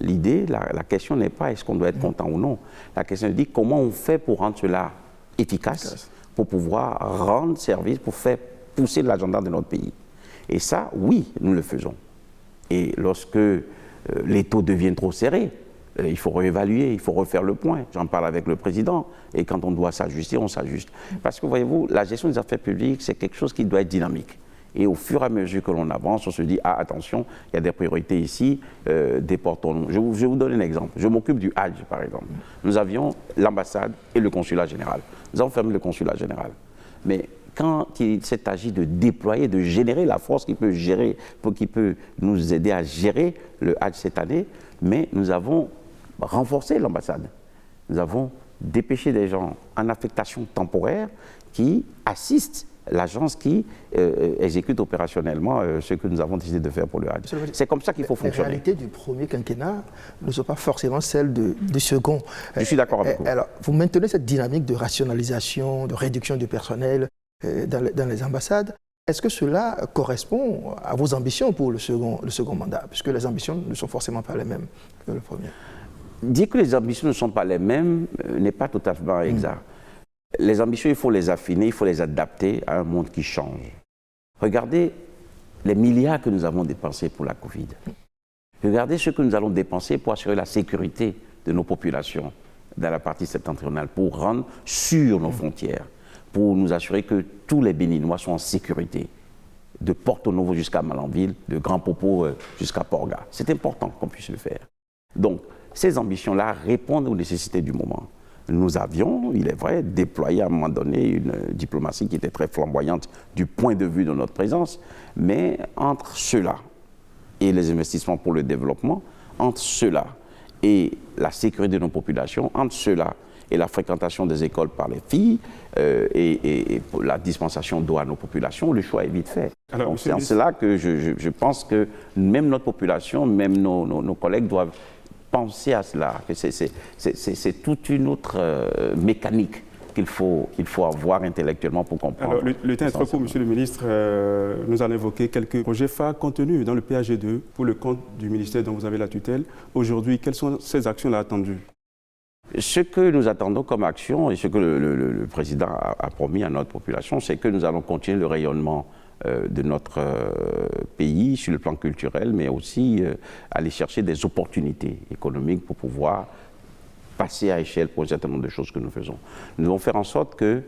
L'idée, la question n'est pas est-ce qu'on doit être content ou non. La question est de dire comment on fait pour rendre cela efficace pour pouvoir rendre service, pour faire pousser l'agenda de notre pays. Et ça, oui, nous le faisons. Et lorsque les taux deviennent trop serrés, il faut réévaluer, il faut refaire le point. J'en parle avec le président. Et quand on doit s'ajuster, on s'ajuste. Parce que, voyez-vous, la gestion des affaires publiques, c'est quelque chose qui doit être dynamique. Et au fur et à mesure que l'on avance, on se dit, ah, attention, il y a des priorités ici, déportons-nous. Je vais vous donner un exemple. Je m'occupe du Hajj, par exemple. Nous avions l'ambassade et le consulat général. Nous avons fermé le consulat général. Mais quand il s'est agi de déployer, de générer la force qui peut nous aider à gérer le Hajj cette année, mais nous avons renforcé l'ambassade. Nous avons dépêché des gens en affectation temporaire qui assistent l'agence qui exécute opérationnellement ce que nous avons décidé de faire pour le Hajj. C'est comme ça qu'il faut fonctionner. Les réalités du premier quinquennat ne sont pas forcément celles du second. Je suis d'accord avec vous. Alors, vous maintenez cette dynamique de rationalisation, de réduction du personnel dans les ambassades. Est-ce que cela correspond à vos ambitions pour le second mandat, puisque les ambitions ne sont forcément pas les mêmes que le premier? Dire que les ambitions ne sont pas les mêmes n'est pas tout à fait exact. Les ambitions, il faut les affiner, il faut les adapter à un monde qui change. Regardez les milliards que nous avons dépensés pour la Covid. Regardez ce que nous allons dépenser pour assurer la sécurité de nos populations dans la partie septentrionale, pour rendre sûres nos frontières, pour nous assurer que tous les Béninois sont en sécurité, de Porto Novo jusqu'à Malanville, de Grand Popo jusqu'à Porga. C'est important qu'on puisse le faire. Donc, ces ambitions-là répondent aux nécessités du moment. Nous avions, il est vrai, déployé à un moment donné une diplomatie qui était très flamboyante du point de vue de notre présence, mais entre cela et les investissements pour le développement, entre cela et la sécurité de nos populations, entre cela et la fréquentation des écoles par les filles et la dispensation d'eau à nos populations, le choix est vite fait. Donc c'est en cela que je pense que même notre population, même nos collègues doivent penser à cela, que c'est toute une autre mécanique qu'il faut avoir intellectuellement pour comprendre. Alors, le temps est trop court, Monsieur le ministre. Nous allons évoquer quelques projets phares contenus dans le PAG2 pour le compte du ministère dont vous avez la tutelle. Aujourd'hui, quelles sont ces actions-là attendues? Ce que nous attendons comme action et ce que le président a promis à notre population, c'est que nous allons continuer le rayonnement de notre pays sur le plan culturel, mais aussi aller chercher des opportunités économiques pour pouvoir passer à échelle pour un certain nombre de choses que nous faisons. Nous devons faire en sorte que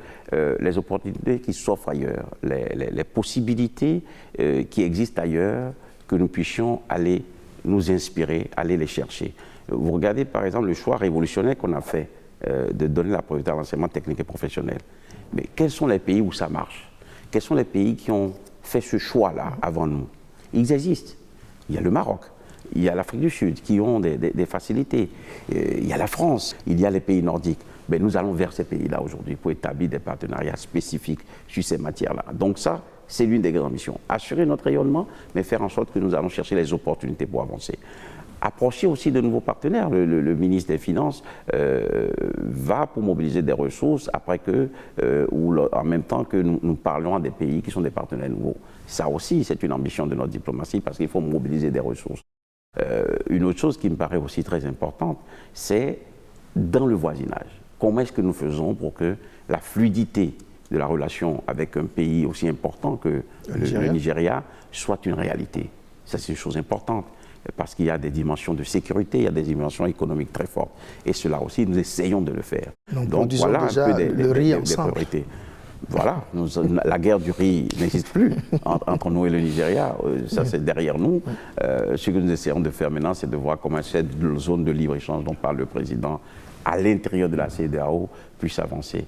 les opportunités qui s'offrent ailleurs, les possibilités qui existent ailleurs, que nous puissions aller nous inspirer, aller les chercher. Vous regardez par exemple le choix révolutionnaire qu'on a fait de donner la priorité à l'enseignement technique et professionnel. Mais quels sont les pays où ça marche? Quels sont les pays qui ont fait ce choix-là avant nous? Ils existent. Il y a le Maroc, il y a l'Afrique du Sud qui ont des facilités, il y a la France, il y a les pays nordiques. Mais nous allons vers ces pays-là aujourd'hui pour établir des partenariats spécifiques sur ces matières-là. Donc ça, c'est l'une des grandes missions. Assurer notre rayonnement, mais faire en sorte que nous allons chercher les opportunités pour avancer. Approcher aussi de nouveaux partenaires. Le ministre des Finances va pour mobiliser des ressources après que, ou en même temps que nous parlons à des pays qui sont des partenaires nouveaux. Ça aussi, c'est une ambition de notre diplomatie parce qu'il faut mobiliser des ressources. Une autre chose qui me paraît aussi très importante, c'est dans le voisinage. Comment est-ce que nous faisons pour que la fluidité de la relation avec un pays aussi important que le Nigeria soit une réalité? Ça, c'est une chose importante. Parce qu'il y a des dimensions de sécurité, il y a des dimensions économiques très fortes. Et cela aussi, nous essayons de le faire. Donc voilà un peu des priorités. Voilà, la guerre du riz n'existe plus entre nous et le Nigeria. Ça, c'est derrière nous. Ce que nous essayons de faire maintenant, c'est de voir comment cette zone de libre-échange dont parle le président à l'intérieur de la CEDEAO puisse avancer.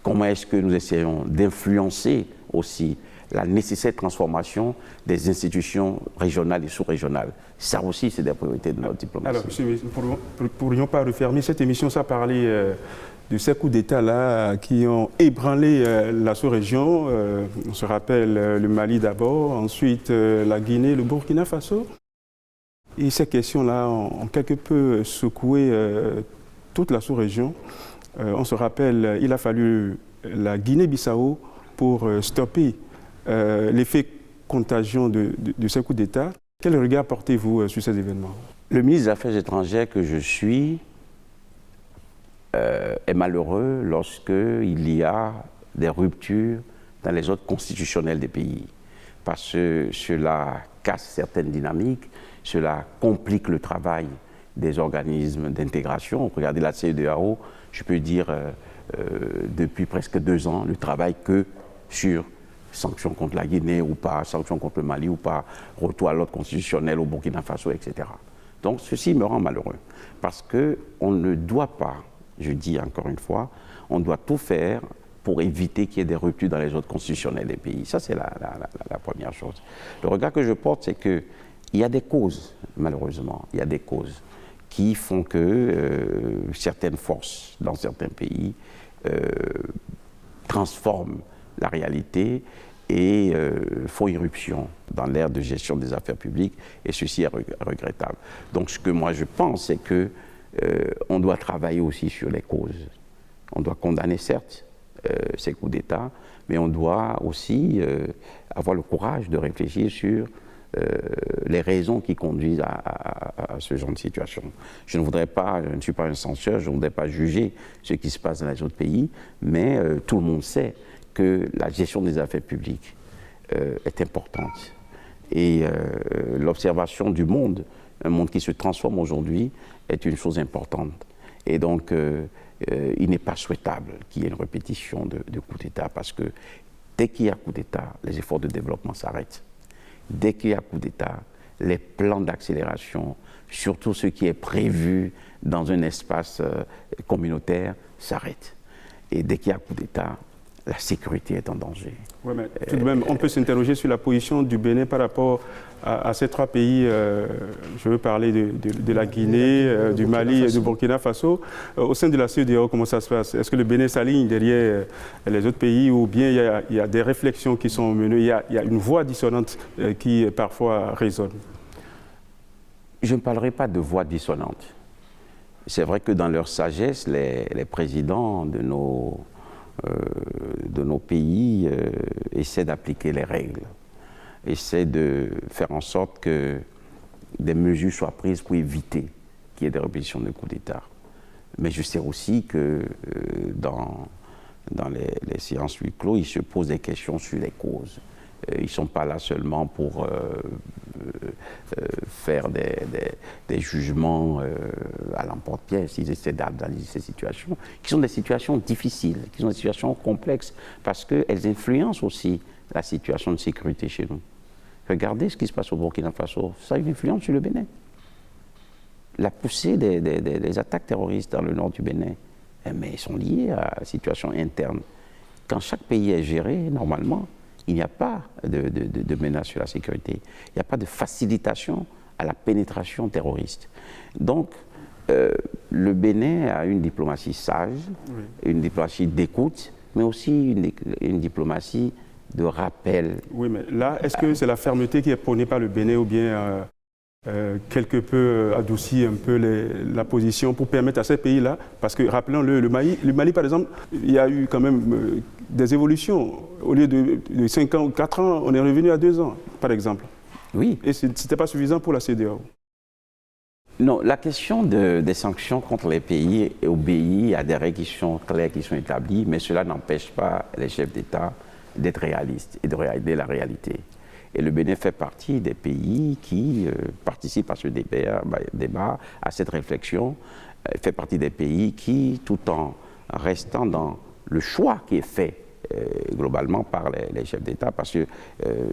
Comment est-ce que nous essayons d'influencer aussi la nécessaire transformation des institutions régionales et sous-régionales. Ça aussi, c'est des priorités de notre diplomatie. Alors, monsieur, nous ne pourrions pas refermer cette émission sans parler de ces coups d'État-là qui ont ébranlé la sous-région. On se rappelle le Mali d'abord, ensuite la Guinée, le Burkina Faso. Et ces questions-là ont quelque peu secoué toute la sous-région. On se rappelle, il a fallu la Guinée-Bissau pour stopper l'effet contagion de ces coups d'État. Quel regard portez-vous sur ces événements? Le ministre des Affaires étrangères que je suis est malheureux lorsqu'il y a des ruptures dans les ordres constitutionnels des pays. Parce que cela casse certaines dynamiques, cela complique le travail des organismes d'intégration. Regardez la CEDEAO, je peux dire depuis presque 2 ans, ne travaille que sur sanctions contre la Guinée ou pas, sanctions contre le Mali ou pas, retour à l'ordre constitutionnel au Burkina Faso, etc. Donc ceci me rend malheureux, parce qu'on ne doit pas, je dis encore une fois, on doit tout faire pour éviter qu'il y ait des ruptures dans les ordres constitutionnels des pays. Ça, c'est la première chose. Le regard que je porte, c'est qu'il y a des causes, malheureusement, il y a des causes qui font que certaines forces dans certains pays transforment la réalité et font irruption dans l'ère de gestion des affaires publiques, et ceci est regrettable. Donc ce que moi je pense, c'est que on doit travailler aussi sur les causes. On doit condamner certes ces coups d'État, mais on doit aussi avoir le courage de réfléchir sur les raisons qui conduisent à ce genre de situation. Je ne suis pas un censeur, je ne voudrais pas juger ce qui se passe dans les autres pays, mais tout le monde sait que la gestion des affaires publiques est importante. Et l'observation du monde, un monde qui se transforme aujourd'hui, est une chose importante. Et donc, il n'est pas souhaitable qu'il y ait une répétition de coups d'État, parce que dès qu'il y a coup d'État, les efforts de développement s'arrêtent. Dès qu'il y a coup d'État, les plans d'accélération, surtout ce qui est prévu dans un espace communautaire, s'arrêtent. Et dès qu'il y a coup d'État, la sécurité est en danger. Oui, mais tout de même, on peut s'interroger sur la position du Bénin par rapport à ces trois pays. Je veux parler de la Guinée, du Mali et du Burkina Faso. Au sein de la CEDEAO, comment ça se passe? Est-ce que le Bénin s'aligne derrière les autres pays, ou bien il y a des réflexions qui sont menées, il y a une voix dissonante qui parfois résonne? Je ne parlerai pas de voix dissonante. C'est vrai que dans leur sagesse, les présidents de nos pays essaient d'appliquer les règles, essaient de faire en sorte que des mesures soient prises pour éviter qu'il y ait des répétitions de coups d'État. Mais je sais aussi que dans les séances huis clos, ils se posent des questions sur les causes. Ils ne sont pas là seulement pour faire des jugements à l'emporte-pièce. Ils essaient d'analyser ces situations, qui sont des situations difficiles, qui sont des situations complexes, parce qu'elles influencent aussi la situation de sécurité chez nous. Regardez ce qui se passe au Burkina Faso, ça a une influence sur le Bénin. La poussée des attaques terroristes dans le nord du Bénin, mais ils sont liés à la situation interne. Quand chaque pays est géré, normalement, il n'y a pas de menace sur la sécurité. Il n'y a pas de facilitation à la pénétration terroriste. Donc, le Bénin a une diplomatie sage, oui, une diplomatie d'écoute, mais aussi une diplomatie de rappel. Oui, mais là, est-ce que c'est la fermeté qui est prônée par le Bénin, ou bien quelque peu adouci un peu la position pour permettre à ces pays-là, parce que rappelons-le, le Mali par exemple, il y a eu quand même des évolutions. Au lieu de 5 ans ou 4 ans, on est revenu à 2 ans, par exemple. Oui. Et ce n'était pas suffisant pour la CEDEAO. Non, la question des sanctions contre les pays obéit à des règles qui sont claires, qui sont établies, mais cela n'empêche pas les chefs d'État d'être réalistes et de regarder la réalité. Et le Bénin fait partie des pays qui participent à ce débat, à cette réflexion, fait partie des pays qui, tout en restant dans le choix qui est fait globalement par les chefs d'État, parce que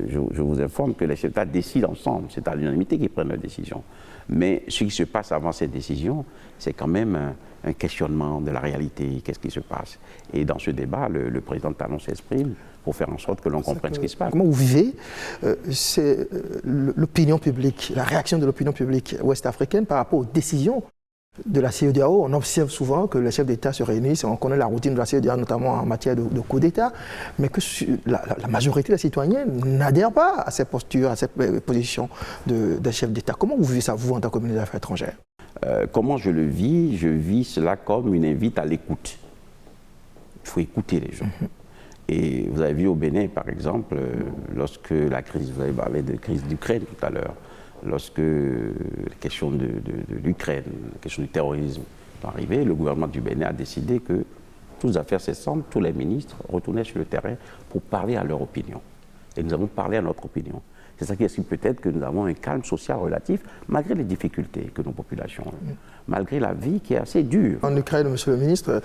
je vous informe que les chefs d'État décident ensemble, c'est à l'unanimité qu'ils prennent leurs décisions. Mais ce qui se passe avant cette décision, c'est quand même un questionnement de la réalité, qu'est-ce qui se passe. Et dans ce débat, le président Talon s'exprime pour faire en sorte que l'on comprenne ce qui se passe. Comment vous vivez l'opinion publique, la réaction de l'opinion publique ouest-africaine par rapport aux décisions de la CEDEAO? On observe souvent que les chefs d'État se réunissent, on connaît la routine de la CEDEAO, notamment en matière de coup d'État, mais que la majorité des citoyens n'adhèrent pas à ces postures, à ces positions des chefs d'État. Comment vous vivez ça, vous, en tant que ministre des Affaires étrangères? Comment je le vis? Je vis cela comme une invite à l'écoute. Il faut écouter les gens. Et vous avez vu au Bénin, par exemple, lorsque la crise, vous avez parlé de crise d'Ukraine tout à l'heure, lorsque la question de l'Ukraine, la question du terrorisme est arrivée, le gouvernement du Bénin a décidé que toutes les affaires cessantes, tous les ministres retournaient sur le terrain pour parler à leur opinion. Et nous avons parlé à notre opinion. C'est ça qui explique peut-être que nous avons un calme social relatif, malgré les difficultés que nos populations ont, malgré la vie qui est assez dure. En Ukraine, monsieur le ministre,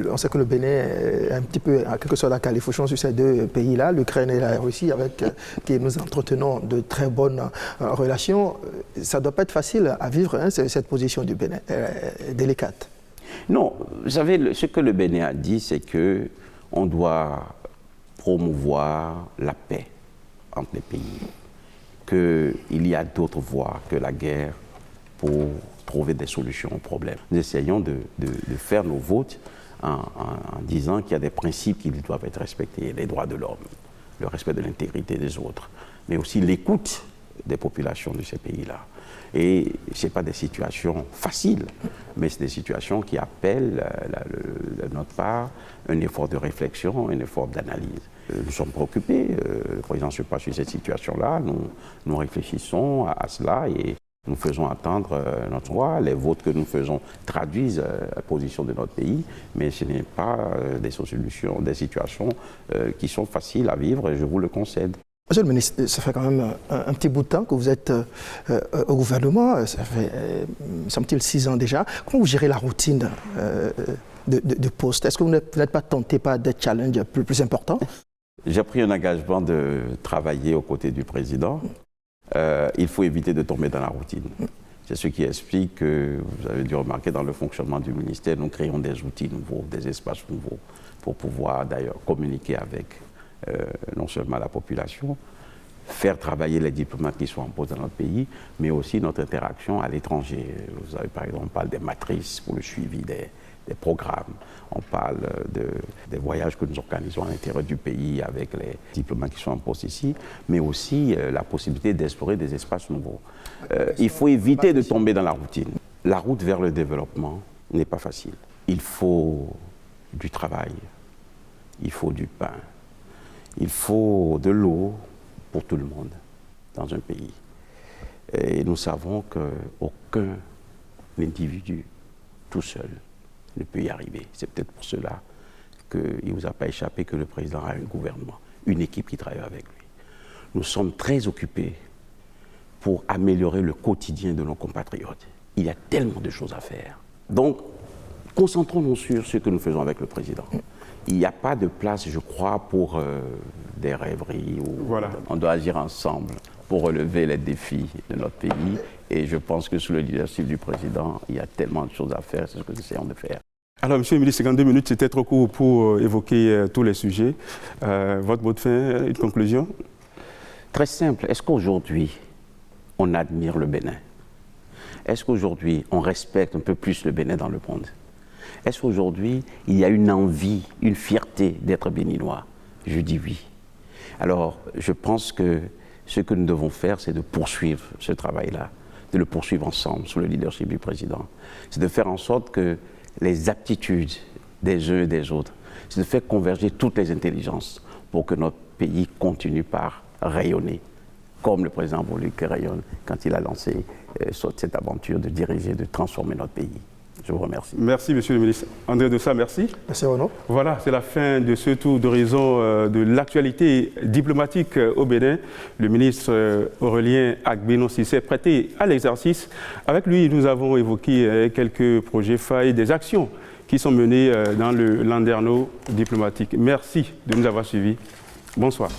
on sait que le Bénin est un petit peu, en quelque sorte, la califourchon sur ces deux pays-là, l'Ukraine et la Russie, avec qui nous entretenons de très bonnes relations. Ça ne doit pas être facile à vivre, hein, cette position du Bénin, délicate. Non, vous savez, ce que le Bénin a dit, c'est qu'on doit promouvoir la paix entre les pays, qu'il y a d'autres voies que la guerre pour trouver des solutions aux problèmes. Nous essayons de faire nos votes en disant qu'il y a des principes qui doivent être respectés, les droits de l'homme, le respect de l'intégrité des autres, mais aussi l'écoute des populations de ces pays-là. Et ce n'est pas des situations faciles, mais c'est des situations qui appellent de notre part un effort de réflexion, un effort d'analyse. Nous sommes préoccupés, le président se passe sur cette situation-là, nous réfléchissons à cela et nous faisons attendre notre voix. Les votes que nous faisons traduisent la position de notre pays, mais ce n'est pas des solutions, des situations qui sont faciles à vivre, et je vous le concède. Monsieur le ministre, ça fait quand même un petit bout de temps que vous êtes au gouvernement, ça fait, semble-t-il, 6 ans déjà. Comment vous gérez la routine de poste? Est-ce que vous n'êtes pas tenté par des challenges plus importants? J'ai pris un engagement de travailler aux côtés du président. Il faut éviter de tomber dans la routine. C'est ce qui explique que, vous avez dû remarquer, dans le fonctionnement du ministère, nous créons des outils nouveaux, des espaces nouveaux, pour pouvoir d'ailleurs communiquer avec non seulement la population, faire travailler les diplomates qui sont en poste dans notre pays, mais aussi notre interaction à l'étranger. Vous avez par exemple, on parle des matrices pour le suivi des programmes, on parle des voyages que nous organisons à l'intérieur du pays avec les diplomates qui sont en poste ici, mais aussi la possibilité d'explorer des espaces nouveaux. Il faut éviter de tomber dans la routine. La route vers le développement n'est pas facile. Il faut du travail, il faut du pain, il faut de l'eau pour tout le monde dans un pays. Et nous savons qu'aucun individu tout seul ne peut y arriver. C'est peut-être pour cela qu'il ne vous a pas échappé que le président a un gouvernement, une équipe qui travaille avec lui. Nous sommes très occupés pour améliorer le quotidien de nos compatriotes. Il y a tellement de choses à faire. Donc, concentrons-nous sur ce que nous faisons avec le président. Il n'y a pas de place, je crois, pour des rêveries. Voilà. On doit agir ensemble pour relever les défis de notre pays. Et je pense que sous le leadership du président, il y a tellement de choses à faire, c'est ce que nous essayons de faire. Alors, Monsieur le ministre, 52 minutes, c'était trop court pour évoquer tous les sujets. Votre mot de fin, une conclusion? Très simple. Est-ce qu'aujourd'hui, on admire le Bénin? Est-ce qu'aujourd'hui, on respecte un peu plus le Bénin dans le monde? Est-ce qu'aujourd'hui, il y a une envie, une fierté d'être béninois? Je dis oui. Alors, je pense que ce que nous devons faire, c'est de poursuivre ce travail-là, de le poursuivre ensemble, sous le leadership du président. C'est de faire en sorte que les aptitudes des uns et des autres, c'est de faire converger toutes les intelligences pour que notre pays continue par rayonner, comme le président a voulu qu'il rayonne quand il a lancé cette aventure de diriger, de transformer notre pays. Je vous remercie. Merci, Monsieur le ministre. André Dossa, merci. Merci, Renaud. Voilà, c'est la fin de ce tour d'horizon de l'actualité diplomatique au Bénin. Le ministre Aurélien Agbenon-Cissé s'est prêté à l'exercice. Avec lui, nous avons évoqué quelques projets phares et des actions qui sont menées dans le landerneau diplomatique. Merci de nous avoir suivis. Bonsoir.